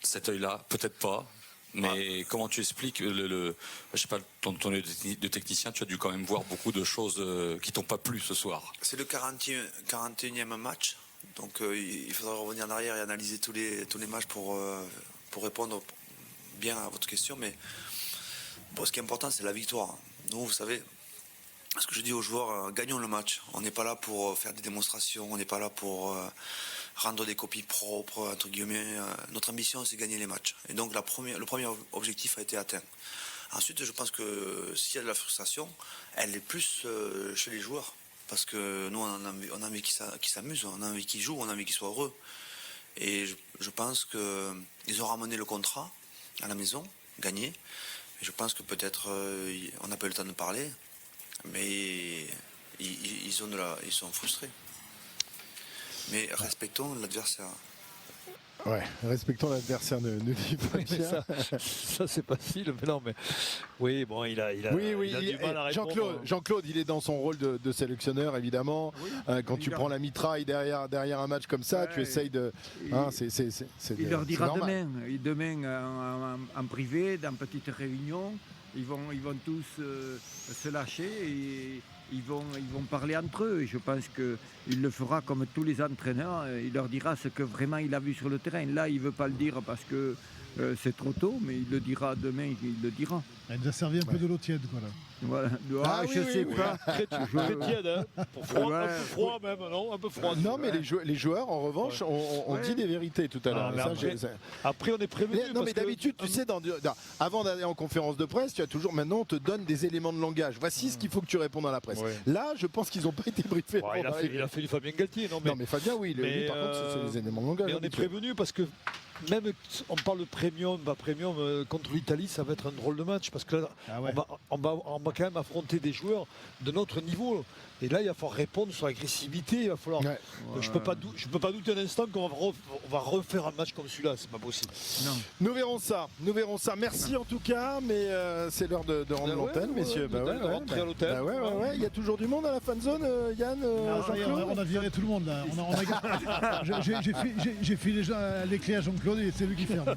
cet œil-là, peut-être pas. Mais comment tu expliques je sais pas, ton œil de technicien, tu as dû quand même voir beaucoup de choses qui t'ont pas plu ce soir. C'est le 41e match, donc il faudra revenir en arrière et analyser tous les matchs pour répondre bien à votre question. Mais bon, ce qui est important, c'est la victoire. Nous, vous savez, ce que je dis aux joueurs, gagnons le match. On n'est pas là pour faire des démonstrations, on n'est pas là pour rendre des copies propres, entre guillemets. Notre ambition, c'est gagner les matchs. Et donc, le premier objectif a été atteint. Ensuite, je pense que s'il y a de la frustration, elle est plus chez les joueurs. Parce que nous, on a envie qu'ils s'amusent, on a envie qu'ils jouent, on a envie qu'ils soient heureux. Et je pense qu'ils ont ramené le contrat à la maison, gagné. Et je pense que peut-être, on n'a pas eu le temps de parler, mais ils sont frustrés. Mais respectons l'adversaire. Ouais, respectons l'adversaire, ne dit pas bien. Ça c'est facile, mais non, mais oui, bon, il a du mal à répondre. Jean-Claude, il est dans son rôle de sélectionneur, évidemment. Oui, quand tu prends la mitraille derrière un match comme ça, tu essayes de... Il leur dira demain en privé, dans petite réunion, ils vont tous se lâcher et ils vont parler entre eux. Et je pense qu'il le fera comme tous les entraîneurs. Il leur dira ce que vraiment il a vu sur le terrain. Là, il ne veut pas le dire parce que c'est trop tôt, mais il le dira demain, il le dira. Elle nous a servi un peu de l'eau tiède, quoi, là. Voilà. Je sais pas. Très tiède, hein. Pour froid, un peu froid même, non? Un peu froid. Non, mais les joueurs, en revanche, ont dit des vérités tout à l'heure. Après, on est prévenu. Non, mais d'habitude, tu sais, avant d'aller en conférence de presse, tu as toujours, maintenant, on te donne des éléments de langage. Voici ce qu'il faut que tu répondes à la presse. Là, je pense qu'ils n'ont pas été briefés. Il a fait du Fabien Galtier, non? Non, mais Fabien, oui. Lui, par contre, c'est des éléments de langage. Mais on est prévenu parce que même on parle de premium, pas premium, contre l'Italie, ça va être un drôle de match parce que là, on va quand même affronter des joueurs de notre niveau. Et là, il va falloir répondre sur l'agressivité. Il va falloir. Je peux pas douter un instant qu'on va refaire un match comme celui-là. C'est pas possible. Non. Nous verrons ça. Merci en tout cas, mais c'est l'heure de rendre l'antenne, messieurs. Rentrer à l'hôtel. Il y a toujours du monde à la fan zone, Yann. On a viré tout le monde là. J'ai filé déjà les clés à Jean-Claude et c'est lui qui ferme.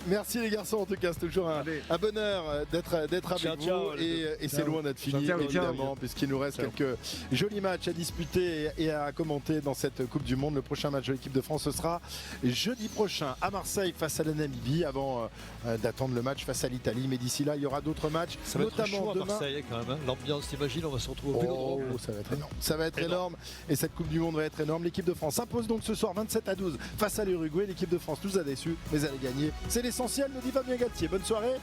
Merci les garçons en tout cas, c'est toujours un bonheur d'être avec vous et c'est loin d'être fini évidemment puisqu'il nous reste quelques jolis matchs à disputer et à commenter dans cette Coupe du Monde. Le prochain match de l'équipe de France ce sera jeudi prochain à Marseille face à la Namibie avant d'attendre le match face à l'Italie, mais d'ici là il y aura d'autres matchs, ça va notamment être chaud à demain. Marseille quand même, hein. L'ambiance, t'imagines, on va se retrouver au Vélodrome. Ça va être énorme et cette Coupe du Monde va être énorme. L'équipe de France s'impose donc ce soir 27-12 face à l'Uruguay. L'équipe de France nous a déçus mais elle a gagné, c'est l'essentiel, nous dit Fabien Galtier. Bonne soirée.